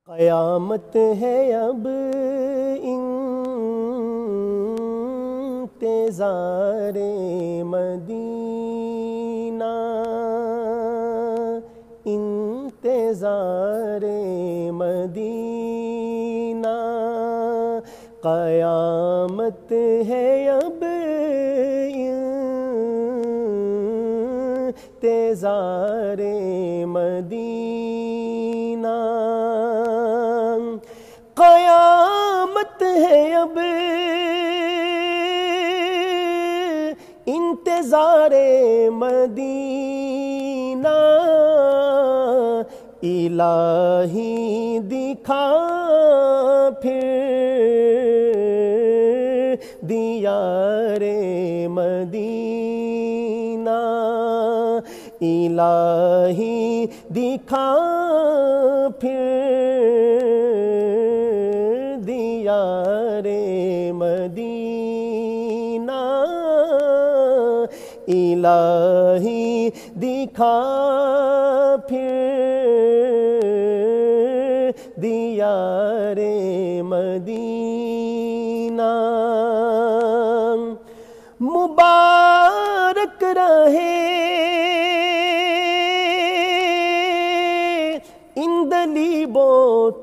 قیامت ہے اب انتظار مدینہ، انتظار مدینہ، قیامت ہے اب انتظار مدینہ، قیامت ہے اب انتظار مدینہ، الہی دکھا پھر دیار مدینہ، الہی دکھا پھر دیار مدینہ، الہی دکھا پھر دیار مدینہ، مبارک رہے اندلیبو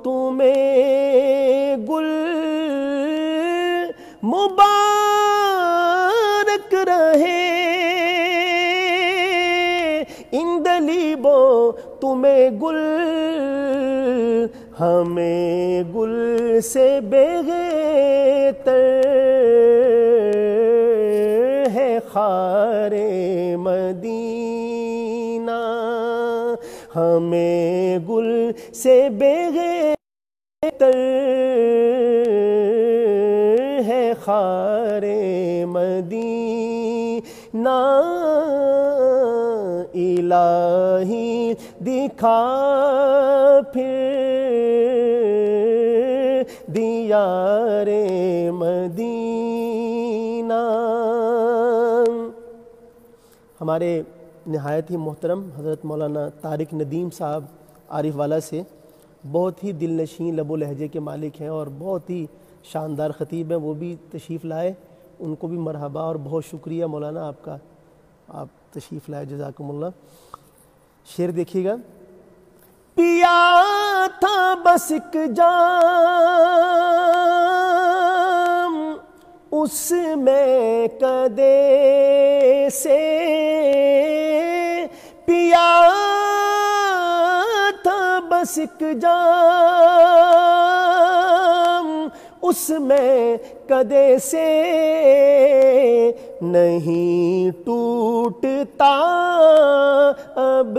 تمہیں گل، مبارک رہے اندلیبو تمہیں گل، ہمیں گل سے بہتر ہے خار مدینہ، ہمیں گل سے بہتر ہے خار مدینہ، الہی دکھا پھر دیار مدینہ۔ ہمارے نہایت ہی محترم حضرت مولانا طارق ندیم صاحب عارف والا سے بہت ہی دل نشین لب و لہجے کے مالک ہیں اور بہت ہی شاندار خطیب ہیں، وہ بھی تشریف لائے، ان کو بھی مرحبا اور بہت شکریہ مولانا آپ کا، آپ تشریف لائے، جزاکم اللہ۔ شعر دیکھیے گا، پیا تھا بس ایک جام اس میں کدے سے، پیا تھا بس ایک جام اس میں کدے سے، نہیں ٹوٹتا اب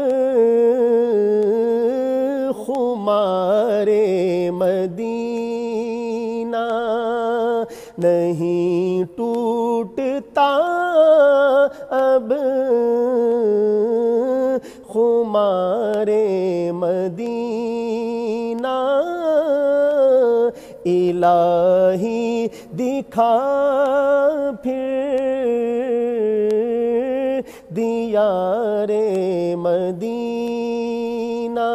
خمار مدینہ، نہیں ٹوٹتا اب خمار مدینہ، الہی دکھا پھر دیار مدینہ،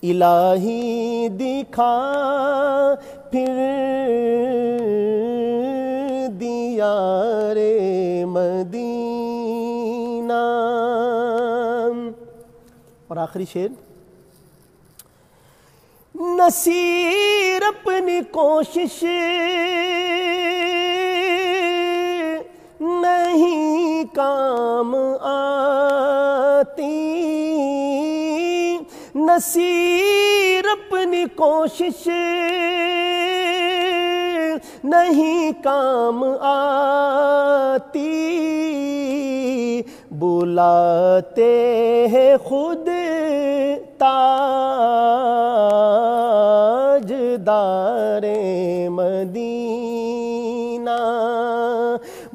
الہی دکھا پھر دیار مدینہ۔ اور آخری شعر، نصیر اپنی کوشش نہیں کام آتی، نصیر اپنی کوشش نہیں کام آتی، بلاتے ہیں خود تاجدار مدینہ،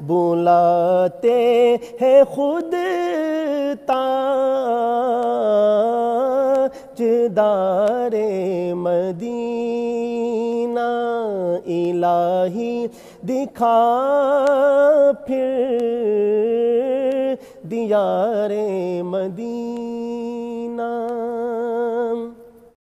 بلاتے ہیں خود تاجدار مدینہ، الہی دکھا پھر دیار مدینہ۔